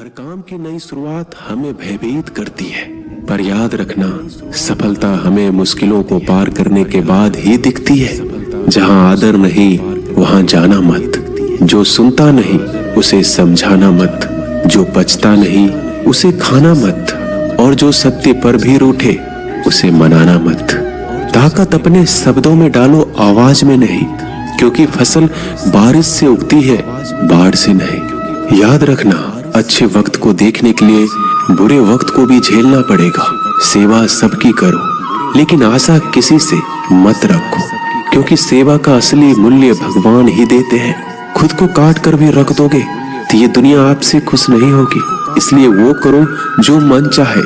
हर काम की नई शुरुआत हमें भयभीत करती है, पर याद रखना सफलता हमें मुश्किलों को पार करने के बाद ही दिखती है। जहां आदर नहीं वहां जाना मत, जो सुनता नहीं उसे समझाना मत, जो बचता नहीं उसे खाना मत, और जो सत्य पर भी रूठे उसे मनाना मत। ताकत अपने शब्दों में डालो, आवाज में नहीं, क्योंकि फसल बारिश से उगती है, बाढ़ से नहीं। याद रखना अच्छे वक्त को देखने के लिए बुरे वक्त को भी झेलना पड़ेगा। सेवा सबकी करो, लेकिन आशा किसी से मत रखो, क्योंकि सेवा का असली मूल्य भगवान ही देते हैं। खुद को काट कर भी रख दोगे तो ये दुनिया आपसे खुश नहीं होगी। इसलिए वो करो जो मन चाहे,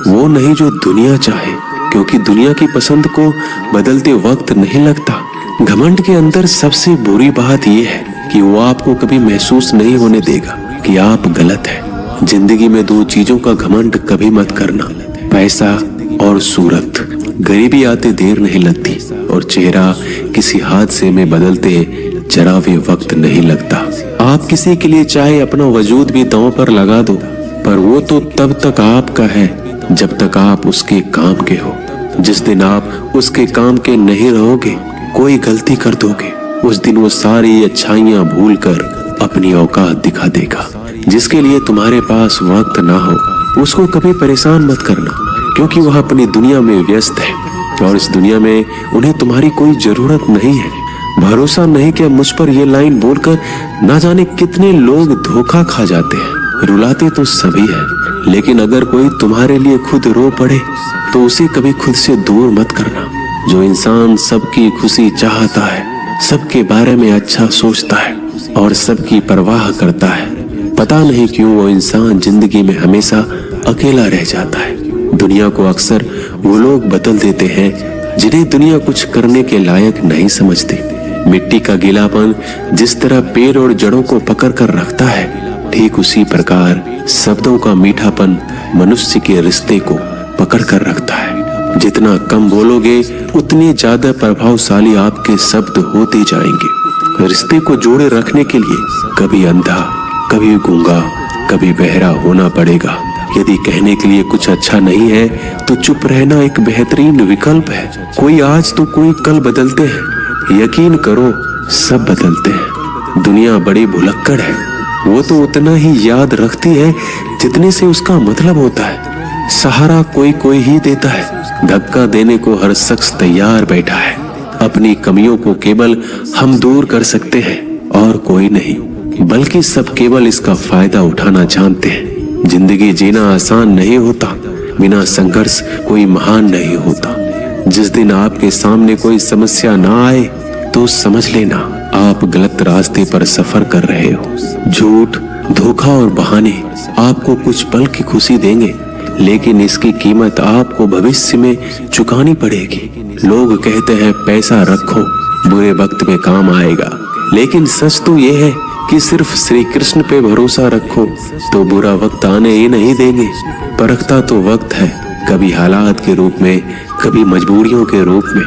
वो नहीं जो दुनिया चाहे, क्योंकि दुनिया की पसंद को बदलते वक्त नहीं लगता। घमंड के अंदर सबसे बुरी बात यह है कि वो आपको कभी महसूस नहीं होने देगा कि आप गलत हैं। जिंदगी में दो चीजों का घमंड कभी मत करना, पैसा और सूरत। गरीबी आते देर नहीं लगती और चेहरा किसी हादसे में बदलते जरा भी वक्त नहीं लगता। आप किसी के लिए चाहे अपना वजूद भी दांव पर लगा दो, पर वो तो तब तक आपका है जब तक आप उसके काम के हो। जिस दिन आप उसके काम के नहीं रहोगे, कोई गलती कर दोगे, उस दिन वो सारी अच्छाइयां भूलकर अपनी औकात दिखा देगा। जिसके लिए तुम्हारे पास वक्त ना हो उसको कभी परेशान मत करना, क्योंकि वह अपनी दुनिया में व्यस्त है और इस दुनिया में उन्हें तुम्हारी कोई जरूरत नहीं है। भरोसा नहीं कि मुझ पर ये लाइन बोलकर ना जाने कितने लोग धोखा खा जाते हैं। रुलाते तो सभी है, लेकिन अगर कोई तुम्हारे लिए खुद रो पड़े तो उसे कभी खुद से दूर मत करना। जो इंसान सबकी खुशी चाहता है, सबके बारे में अच्छा सोचता है और सबकी परवाह करता है, पता नहीं क्यों वो इंसान जिंदगी में हमेशा अकेला रह जाता है। दुनिया को अक्सर वो लोग बदल देते हैं जिन्हें दुनिया कुछ करने के लायक नहीं समझती। मिट्टी का गीलापन जिस तरह पेड़ और जड़ों को पकड़ कर रखता है, ठीक उसी प्रकार शब्दों का मीठापन मनुष्य के रिश्ते को पकड़ कर रखता है। जितना कम बोलोगे उतने ज्यादा प्रभावशाली आपके शब्द होते जाएंगे। रिश्ते को जोड़े रखने के लिए कभी अंधा, कभी गूंगा, कभी बहरा होना पड़ेगा। यदि कहने के लिए कुछ अच्छा नहीं है तो चुप रहना एक बेहतरीन विकल्प है। कोई आज तो कोई कल बदलते हैं, यकीन करो सब बदलते हैं। दुनिया बड़ी भुलक्कड़ है, वो तो उतना ही याद रखती है जितने से उसका मतलब होता है। सहारा कोई कोई ही देता है, धक्का देने को हर शख्स तैयार बैठा है। अपनी कमियों को केवल हम दूर कर सकते हैं और कोई नहीं, बल्कि सब केवल इसका फायदा उठाना जानते हैं। जिंदगी जीना आसान नहीं होता, बिना संघर्ष कोई महान नहीं होता। जिस दिन आपके सामने कोई समस्या ना आए तो समझ लेना आप गलत रास्ते पर सफर कर रहे हो। झूठ, धोखा और बहाने आपको कुछ पल की खुशी देंगे, लेकिन इसकी कीमत आपको भविष्य में चुकानी पड़ेगी। लोग कहते हैं पैसा रखो, बुरे वक्त में काम आएगा, लेकिन सच तो ये है कि सिर्फ श्री कृष्ण पे भरोसा रखो तो बुरा वक्त आने ही नहीं देंगे। परखता तो वक्त है, कभी हालात के रूप में, कभी मजबूरियों के रूप में।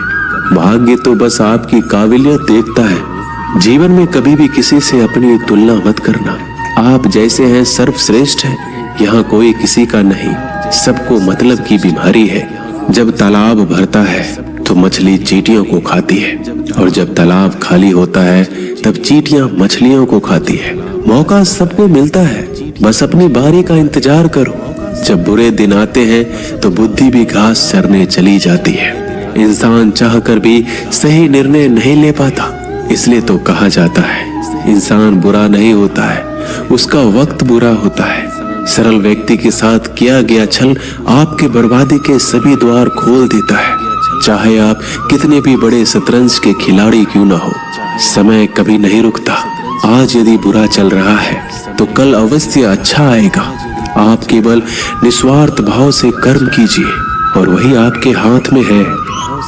भाग्य तो बस आपकी काबिलियत देखता है। जीवन में कभी भी किसी से अपनी तुलना मत करना। आप जैसे हैं सर्वश्रेष्ठ हैं, यहाँ कोई किसी का नहीं। सबको मतलब की बीमारी है। जब तालाब भरता है तो मछली चींटियों को खाती है, और जब तालाब खाली होता है तब चींटियां मछलियों को खाती है। मौका सबको मिलता है, बस अपनी बारी का इंतजार करो। जब बुरे दिन आते हैं तो बुद्धि भी घास चरने चली जाती है। इंसान चाहकर भी सही निर्णय नहीं ले पाता, इसलिए तो कहा जाता है इंसान बुरा नहीं होता है, उसका वक्त बुरा होता है। सरल व्यक्ति के साथ किया गया छल आपके बर्बादी के सभी द्वार खोल देता है। चाहे आप कितने भी बड़े शतरंज के खिलाड़ी क्यों ना हो, समय कभी नहीं रुकता। आज यदि बुरा चल रहा है तो कल अवश्य अच्छा आएगा। आप केवल निस्वार्थ भाव से कर्म कीजिए और वही आपके हाथ में है।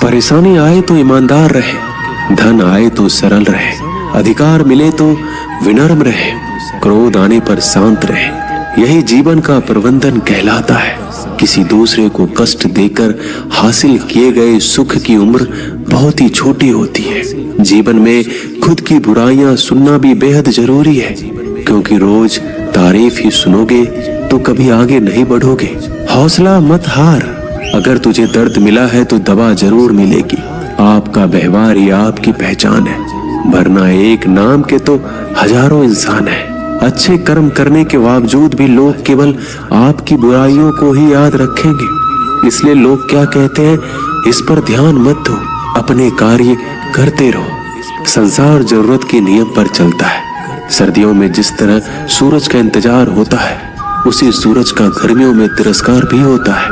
परेशानी आए तो ईमानदार रहे, धन आए तो सरल रहे, अधिकार मिले तो विनम्र रहे, क्रोध आने पर शांत रहे। यही जीवन का प्रबंधन कहलाता है। किसी दूसरे को कष्ट देकर हासिल किए गए सुख की उम्र बहुत ही छोटी होती है। जीवन में खुद की बुराइयां सुनना भी बेहद जरूरी है, क्योंकि रोज तारीफ ही सुनोगे तो कभी आगे नहीं बढ़ोगे। हौसला मत हार, अगर तुझे दर्द मिला है तो दवा जरूर मिलेगी। आपका व्यवहार ही आपकी पहचान है, वरना एक नाम के तो हजारों इंसान हैं। अच्छे कर्म करने के बावजूद भी लोग केवल आपकी बुराइयों को ही याद रखेंगे। इसलिए लोग क्या कहते हैं, इस पर ध्यान मत दो, अपने कार्य करते रहो। संसार जरूरत के नियम पर चलता है। सर्दियों में जिस तरह सूरज का इंतजार होता है, उसी सूरज का गर्मियों में तिरस्कार भी होता है।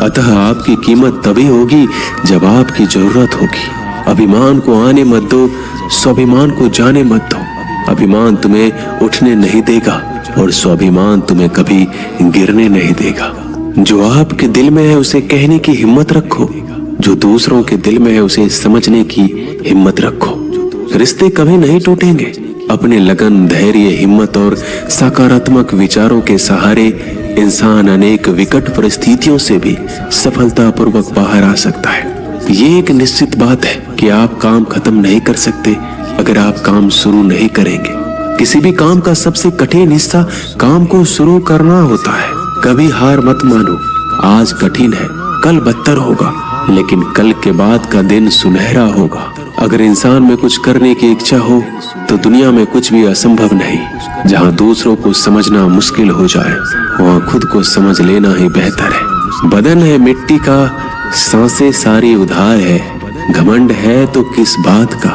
अतः आपकी कीमत तभी होगी जब आपकी जरूरत होगी। अभिमान को आने मत दो, स्वाभिमान को जाने मत दो। अभिमान तुम्हें उठने नहीं देगा और स्वाभिमान तुम्हें कभी गिरने नहीं देगा। जो आपके दिल में है उसे कहने की हिम्मत रखो, जो दूसरों के दिल में है उसे समझने की हिम्मत रखो। रिश्ते कभी नहीं टूटेंगे। अपने लगन, धैर्य, हिम्मत और सकारात्मक विचारों के सहारे इंसान अनेक विकट परिस्थितियों से भी सफलतापूर्वक बाहर आ सकता है। ये एक निश्चित बात है कि आप काम खत्म नहीं कर सकते अगर आप काम शुरू नहीं करेंगे। किसी भी काम का सबसे कठिन हिस्सा काम को शुरू करना होता है। कभी हार मत मानो। आज कठिन है, कल बदतर होगा, लेकिन कल के बाद का दिन सुनहरा होगा। अगर इंसान में कुछ करने की इच्छा हो तो दुनिया में कुछ भी असंभव नहीं। जहाँ दूसरों को समझना मुश्किल हो जाए, वहाँ खुद को समझ लेना ही बेहतर है। बदन है मिट्टी का, सांसें सारी उधार है। घमंड है तो किस बात का,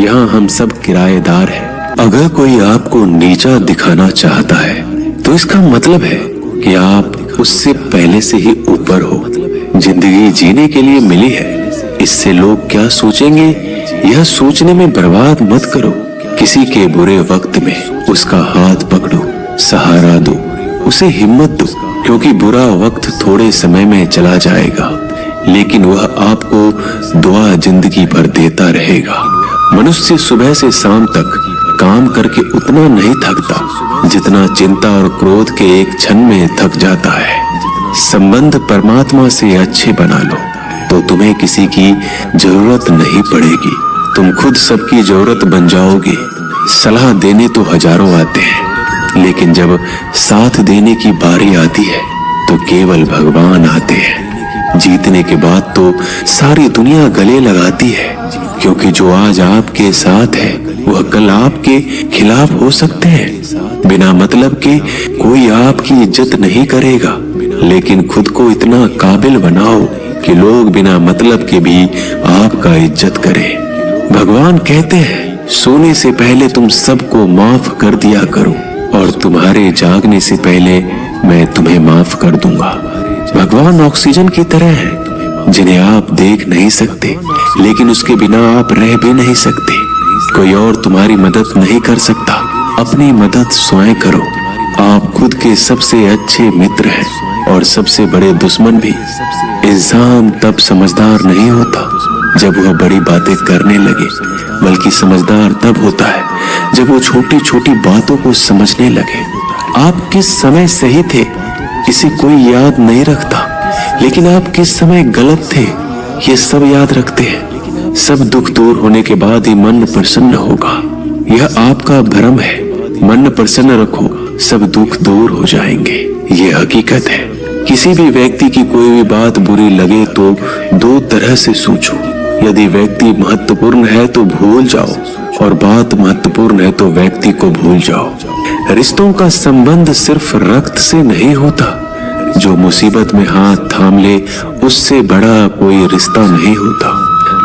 यहाँ हम सब किराएदार हैं। अगर कोई आपको नीचा दिखाना चाहता है तो इसका मतलब है कि आप उससे पहले से ही ऊपर हो। जिंदगी जीने के लिए मिली है, इससे लोग क्या सोचेंगे यह सोचने में बर्बाद मत करो। किसी के बुरे वक्त में उसका हाथ पकड़ो, सहारा दो, उसे हिम्मत दो, क्योंकि बुरा वक्त थोड़े समय में चला जाएगा, लेकिन वह आपको दुआ जिंदगी भर देता रहेगा। मनुष्य सुबह से शाम तक काम करके उतना नहीं थकता जितना चिंता और क्रोध के एक क्षण में थक जाता है। संबंध परमात्मा से अच्छे बना लो तो तुम्हें किसी की जरूरत नहीं पड़ेगी। तुम खुद सबकी जरूरत बन जाओगे। सलाह देने तो हजारों आते हैं, लेकिन जब साथ देने की बारी आती है तो केवल भगवान आते हैं। जीतने के बाद तो सारी दुनिया गले लगाती है, क्योंकि जो आज आपके साथ है वह कल आपके खिलाफ हो सकते हैं। बिना मतलब के कोई आपकी इज्जत नहीं करेगा, लेकिन खुद को इतना काबिल बनाओ कि लोग बिना मतलब के भी आपका इज्जत करें। भगवान कहते हैं, सोने से पहले तुम सबको माफ कर दिया करो और तुम्हारे जागने से पहले मैं तुम्हें माफ कर दूंगा। भगवान ऑक्सीजन की तरह है जिन्हें आप देख नहीं सकते, लेकिन उसके बिना आप रह भी नहीं सकते। कोई और तुम्हारी मदद नहीं कर सकता, अपनी मदद स्वयं करो। आप खुद के सबसे अच्छे मित्र हैं और सबसे बड़े दुश्मन भी। इंसान तब समझदार नहीं होता जब वह बड़ी बातें करने लगे, बल्कि समझदार तब होता है जब वो छोटी छोटी बातों को समझने लगे। आप किस समय सही थे इसे कोई याद नहीं रखता, लेकिन आप किस समय गलत थे ये सब याद रखते हैं। सब दुख दूर होने के बाद ही मन प्रसन्न होगा। यह आपका भ्रम है। मन प्रसन्न रखो, सब दुख दूर हो जाएंगे। ये हकीकत है। किसी भी व्यक्ति की कोई भी बात बुरी लगे तो दो तरह से सोचो। यदि व्यक्ति महत्वपूर्ण है तो भूल जाओ, और बात महत्वपूर्ण है तो व्यक्ति को भूल जाओ। रिश्तों का संबंध सिर्फ रक्त से नहीं होता। जो मुसीबत में हाथ थाम ले उससे बड़ा कोई रिश्ता नहीं होता।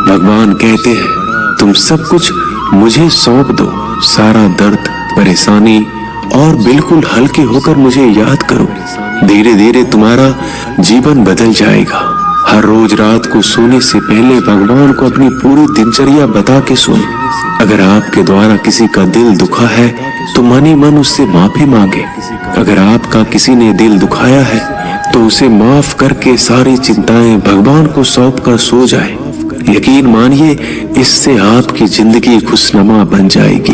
भगवान कहते हैं, तुम सब कुछ मुझे सौंप दो, सारा दर्द, परेशानी, और बिल्कुल हल्के होकर मुझे याद करो। धीरे धीरे तुम्हारा जीवन बदल जाएगा। हर रोज रात को सोने से पहले भगवान को अपनी पूरी दिनचर्या बता के सोए। अगर आपके द्वारा किसी का दिल दुखा है तो मन ही मन उससे माफी मांगे। अगर आपका किसी ने दिल दुखाया है तो उसे माफ करके सारी चिंताएं भगवान को सौंप कर सो जाए। यकीन मानिए, इससे आपकी जिंदगी खुशनुमा बन जाएगी।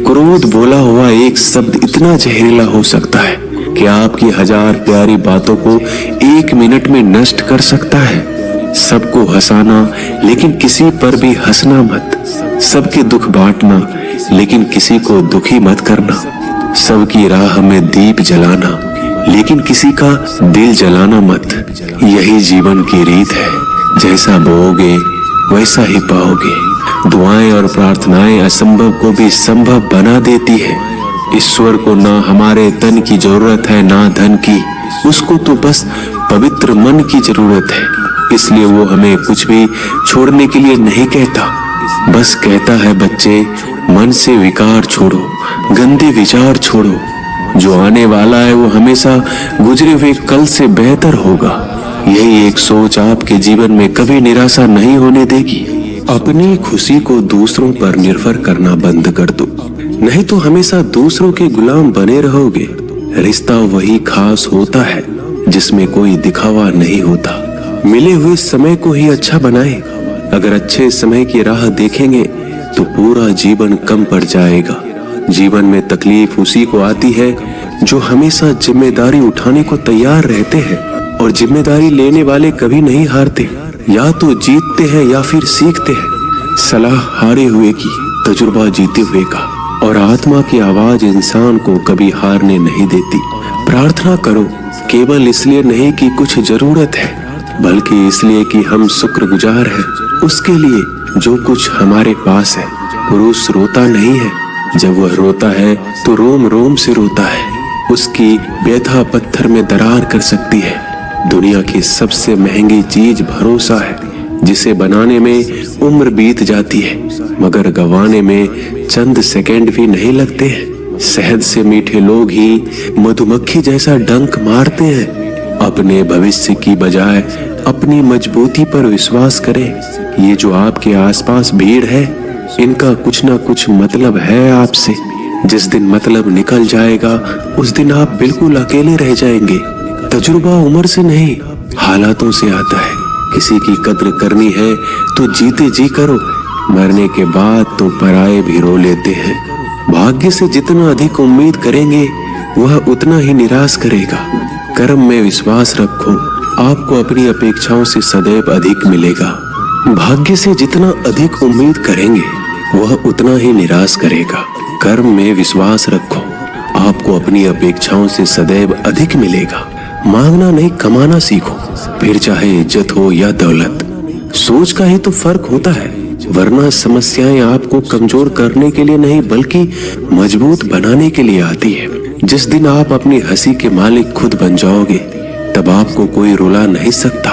क्रोध बोला हुआ एक शब्द इतना जहरीला हो सकता है कि आपकी हजार प्यारी बातों को एक मिनट में नष्ट कर सकता है। सबको हंसाना, लेकिन किसी पर भी हंसना मत। सबके दुख बांटना, लेकिन किसी को दुखी मत करना। सबकी राह में दीप जलाना, लेकिन किसी का दिल जलाना मत। यही जीवन की रीत है, जैसा बोओगे वैसा ही पाओगे। दुआएं और प्रार्थनाएं असंभव को भी संभव बना देती है। ईश्वर को ना हमारे तन की जरूरत है ना धन की, उसको तो बस पवित्र मन की जरूरत है। इसलिए वो हमें कुछ भी छोड़ने के लिए नहीं कहता, बस कहता है बच्चे मन से विकार छोड़ो, गंदे विचार छोड़ो। जो आने वाला है वो हमेशा गुजरे हुए कल से बेहतर होगा। यही एक सोच आपके जीवन में कभी निराशा नहीं होने देगी। अपनी खुशी को दूसरों पर निर्भर करना बंद कर दो, नहीं तो हमेशा दूसरों के गुलाम बने रहोगे। रिश्ता वही खास होता है जिसमें कोई दिखावा नहीं होता। मिले हुए समय को ही अच्छा बनाएं। अगर अच्छे समय की राह देखेंगे तो पूरा जीवन कम पड़ जाएगा। जीवन में तकलीफ उसी को आती है जो हमेशा जिम्मेदारी उठाने को तैयार रहते हैं, और जिम्मेदारी लेने वाले कभी नहीं हारते। या तो जीतते हैं या फिर सीखते हैं। सलाह हारे हुए की, तजुर्बा जीते हुए का, और आत्मा की आवाज इंसान को कभी हारने नहीं देती। प्रार्थना करो, केवल इसलिए नहीं कि कुछ जरूरत है, बल्कि इसलिए कि हम शुक्रगुजार हैं उसके लिए जो कुछ हमारे पास है। पुरुष रोता नहीं है, जब वह रोता है तो रोम रोम से रोता है। उसकी व्यथा पत्थर में दरार कर सकती है। दुनिया की सबसे महंगी चीज भरोसा है, जिसे बनाने में उम्र बीत जाती है मगर गंवाने में चंद सेकंड भी नहीं लगते हैं। शहद से मीठे लोग ही मधुमक्खी जैसा डंक मारते हैं। अपने भविष्य की बजाय अपनी मजबूती पर विश्वास करें। ये जो आपके आसपास भीड़ है, इनका कुछ ना कुछ मतलब है आपसे। जिस दिन मतलब निकल जाएगा उस दिन आप बिल्कुल अकेले रह जाएंगे। तजुर्बा उम्र से नहीं, हालातों से आता है। किसी की कद्र करनी है तो जीते जी करो, मरने के बाद तो पराये भी रो लेते हैं। भाग्य से जितना अधिक उम्मीद करेंगे वह उतना ही निराश करेगा। कर्म में विश्वास रखो, आपको अपनी अपेक्षाओं से सदैव अधिक मिलेगा। भाग्य से जितना अधिक उम्मीद करेंगे वह उतना ही निराश करेगा। कर्म में विश्वास रखो, आपको अपनी अपेक्षाओं से सदैव अधिक मिलेगा। मांगना नहीं, कमाना सीखो, फिर चाहे इज्जत हो या दौलत। सोच का ही तो फर्क होता है, वरना समस्याएं आपको कमजोर करने के लिए नहीं बल्कि मजबूत बनाने के लिए आती है। जिस दिन आप अपनी हंसी के मालिक खुद बन जाओगे तब आपको कोई रुला नहीं सकता।